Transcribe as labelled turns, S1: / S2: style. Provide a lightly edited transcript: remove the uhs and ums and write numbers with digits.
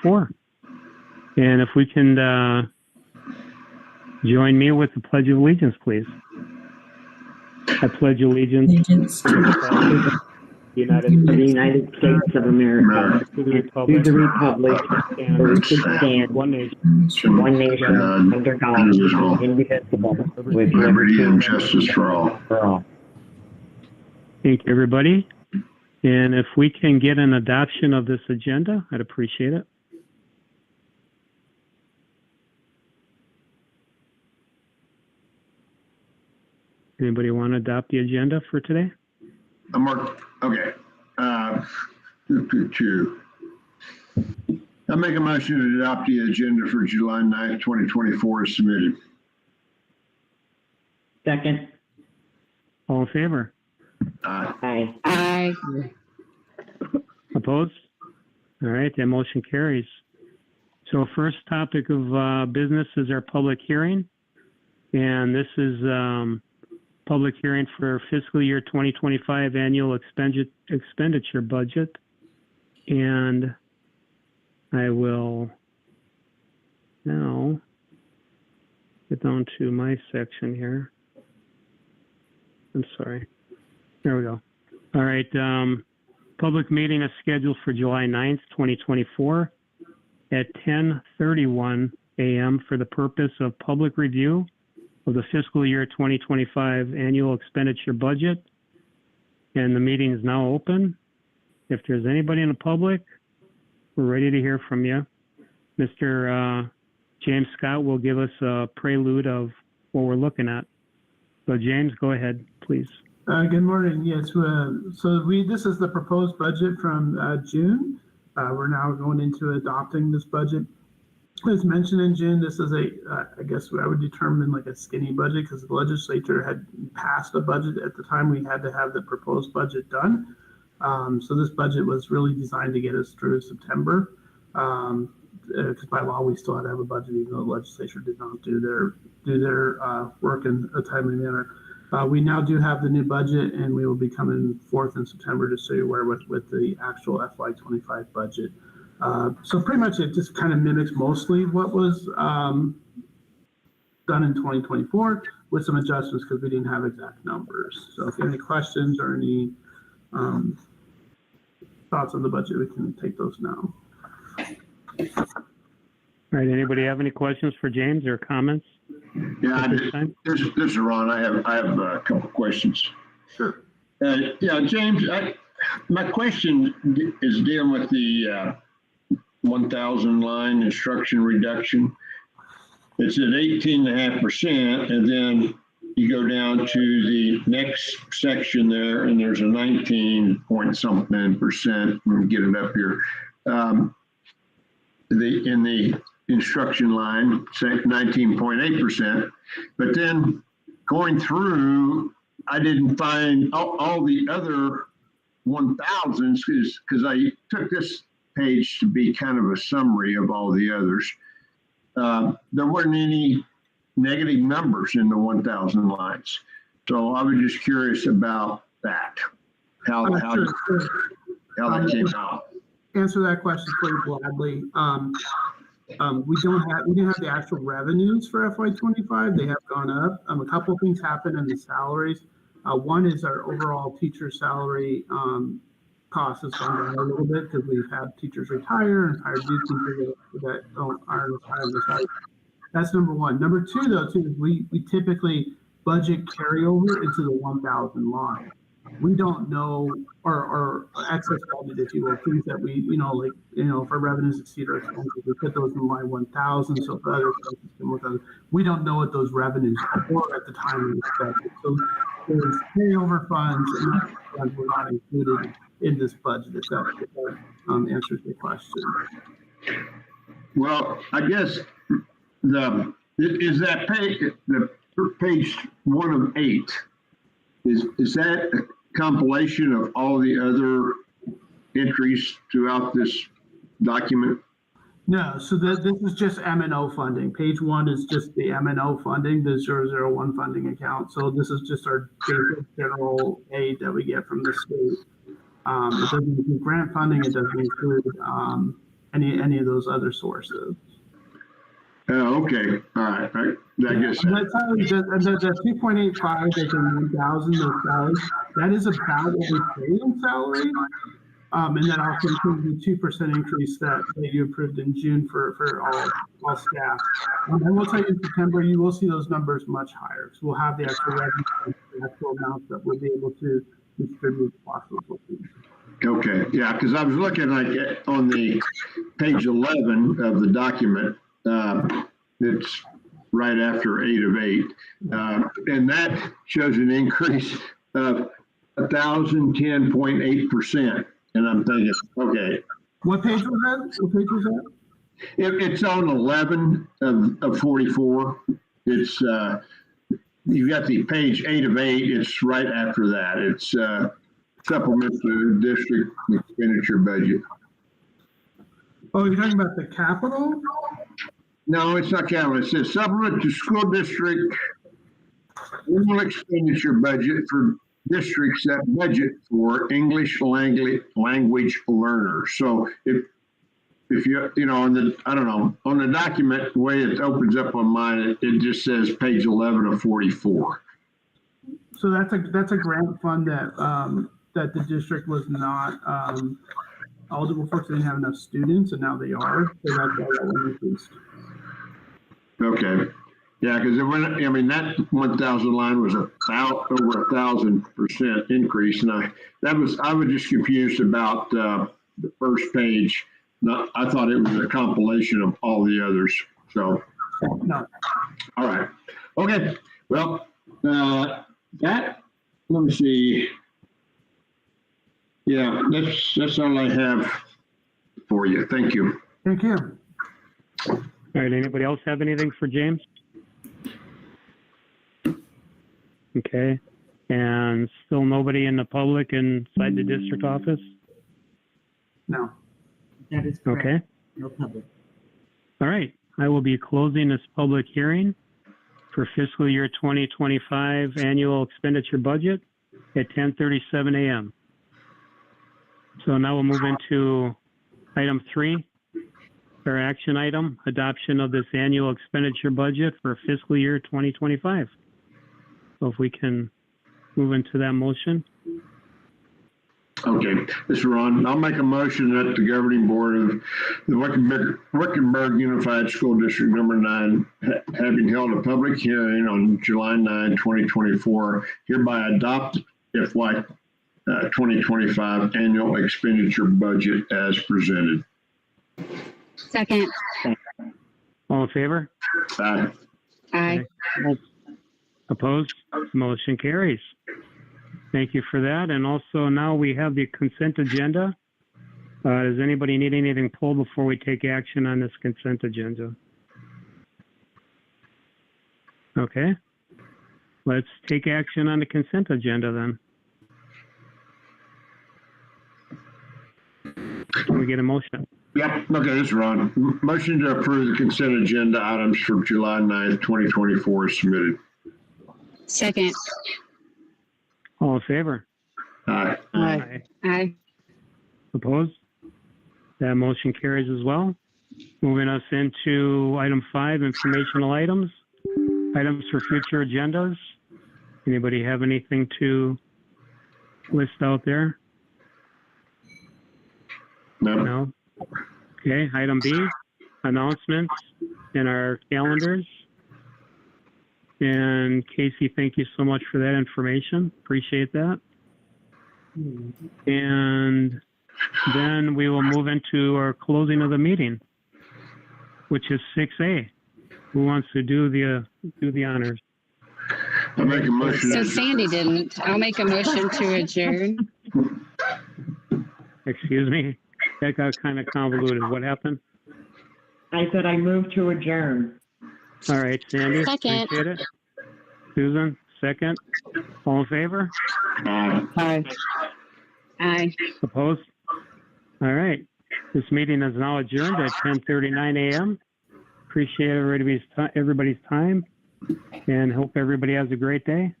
S1: 2024. And if we can join me with the Pledge of Allegiance, please. I pledge allegiance to the
S2: United States of America, and to the republic for which it stands, one nation, under God, indivisible, with
S3: liberty and justice for all.
S1: Thank you, everybody. And if we can get an adoption of this agenda, I'd appreciate it. Anybody want to adopt the agenda for today?
S3: Mark, okay. Two. I make a motion to adopt the agenda for July 9th, 2024 as submitted.
S2: Second.
S1: All in favor?
S2: Aye.
S4: Aye.
S1: Opposed? All right, that motion carries. So first topic of business is our public hearing. And this is public hearing for fiscal year 2025 annual expenditure budget. And I will now get down to my section here. I'm sorry. There we go. All right. Public meeting is scheduled for July 9th, 2024 at 10:31 a.m. for the purpose of public review of the fiscal year 2025 annual expenditure budget. And the meeting is now open. If there's anybody in the public, we're ready to hear from you. Mr. James Scott will give us a prelude of what we're looking at. So James, go ahead, please.
S5: Good morning. Yes, this is the proposed budget from June. We're now going into adopting this budget. As mentioned in June, this is I guess I would determine like a skinny budget because the legislature had passed a budget at the time we had to have the proposed budget done. So this budget was really designed to get us through September. Because by law we still had to have a budget, even though the legislature did not do their work in a timely manner. We now do have the new budget, and we will be coming forth in September, just so you're aware, with the actual FY25 budget. So pretty much it just kind of mimics mostly what was done in 2024 with some adjustments because we didn't have exact numbers. So if you have any questions or any thoughts on the budget, we can take those now.
S1: All right. Anybody have any questions for James or comments?
S3: Yeah, this is Ron. I have a couple questions.
S5: Sure.
S3: Yeah, James, my question is dealing with the 1,000 line instruction reduction. It's at 18.5%, and then you go down to the next section there, and there's a 19 point something percent. Let me get it up here. In the instruction line, say 19.8%, but then going through, I didn't find all the other 1,000s because I took this page to be kind of a summary of all the others. There weren't any negative numbers in the 1,000 lines. So I was just curious about that, how that came out.
S5: Answer that question pretty broadly. We didn't have the actual revenues for FY25. They have gone up. A couple of things happened in the salaries. One is our overall teacher salary cost has gone down a little bit because we've had teachers retire and hired new teachers that aren't as high as the salary. That's number one. Number two, though, is we typically budget carryover into the 1,000 line. We don't know, or excess budget, if you will, things that we, if our revenues exceed our expenses, we put those in line 1,000. So for other expenses, we don't know what those revenues were at the time we expected. So there's carryover funds, and those funds were not included in this budget. If that answers your question.
S3: Well, I guess the page 1 of 8 is that a compilation of all the other entries throughout this document?
S5: No, so this is just M&O funding. Page 1 is just the M&O funding, the 001 funding account. So this is just our basic general aid that we get from the state. It doesn't include grant funding. It doesn't include any of those other sources.
S3: Oh, okay, all right, I guess.
S5: And that's how the 2.85 that's in 1,000 those salaries, that is about what we pay in salary. And that also includes the 2% increase that you approved in June for all staff. And we'll tell you in September, you will see those numbers much higher. because we'll have the actual revenue, the actual amounts that we'll be able to distribute across those locations.
S3: Okay, yeah, because I was looking like on the page 11 of the document, it's right after 8 of 8, and that shows an increase of 1,010.8%. And I'm thinking, okay.
S5: What page was that? What page was that?
S3: It's on 11 of 44. It's, you got the page 8 of 8. It's right after that. It's supplement to district expenditure budget.
S5: Oh, you're talking about the capital?
S3: No, it's not capital. It says supplement to school district annual expenditure budget for districts that budget for English language learners. So if you on the, I don't know, on the document, the way it opens up on mine, it just says page 11 of 44.
S5: So that's a grant fund that that the district was not eligible for because they didn't have enough students, and now they are. So that's why that one increased.
S3: Okay. Yeah, because it went, I mean, that 1,000 line was over 1,000% increase. And I was just confused about the first page. No, I thought it was a compilation of all the others. So,
S5: No.
S3: All right. Okay. Well, let me see. Yeah, that's all I have for you. Thank you.
S5: Thank you.
S1: All right, anybody else have anything for James? Okay, and still nobody in the public inside the district office?
S5: No.
S2: That is correct.
S1: Okay,
S2: No public.
S1: all right. I will be closing this public hearing for fiscal year 2025 annual expenditure budget at 10:37 a.m. So now we'll move into item 3, our action item, adoption of this annual expenditure budget for fiscal year 2025. So if we can move into that motion.
S3: Okay, this is Ron. I'll make a motion that the governing board of the Wickenburg Unified School District number 9, having held a public hearing on July 9, 2024, hereby adopt FY 2025 annual expenditure budget as presented.
S4: Second.
S1: All in favor?
S3: Aye.
S4: Aye.
S1: Opposed? Motion carries. Thank you for that. And also now we have the consent agenda. Does anybody need anything pulled before we take action on this consent agenda? Okay. Let's take action on the consent agenda then. Can we get a motion?
S3: Yep. Okay, this is Ron. Motion to approve the consent agenda items for July 9th, 2024 is submitted.
S4: Second.
S1: All in favor?
S3: Aye.
S4: Aye. Aye.
S1: Opposed? That motion carries as well. Moving us into item 5, informational items. Items for future agendas. Anybody have anything to list out there?
S3: No.
S1: No? Okay, item B, announcements in our calendars. And Casey, thank you so much for that information. Appreciate that. And then we will move into our closing of the meeting, which is 6A. Who wants to do the honors?
S3: I make a motion.
S4: So Sandy didn't. I'll make a motion to adjourn.
S1: Excuse me? That got kind of convoluted. What happened?
S2: I said I move to adjourn.
S1: All right, Sandy.
S4: Second.
S1: Appreciate it. Susan, second. All in favor?
S3: Aye.
S4: Aye. Aye.
S1: Opposed? All right. This meeting is now adjourned at 10:39 a.m. Appreciate everybody's time and hope everybody has a great day.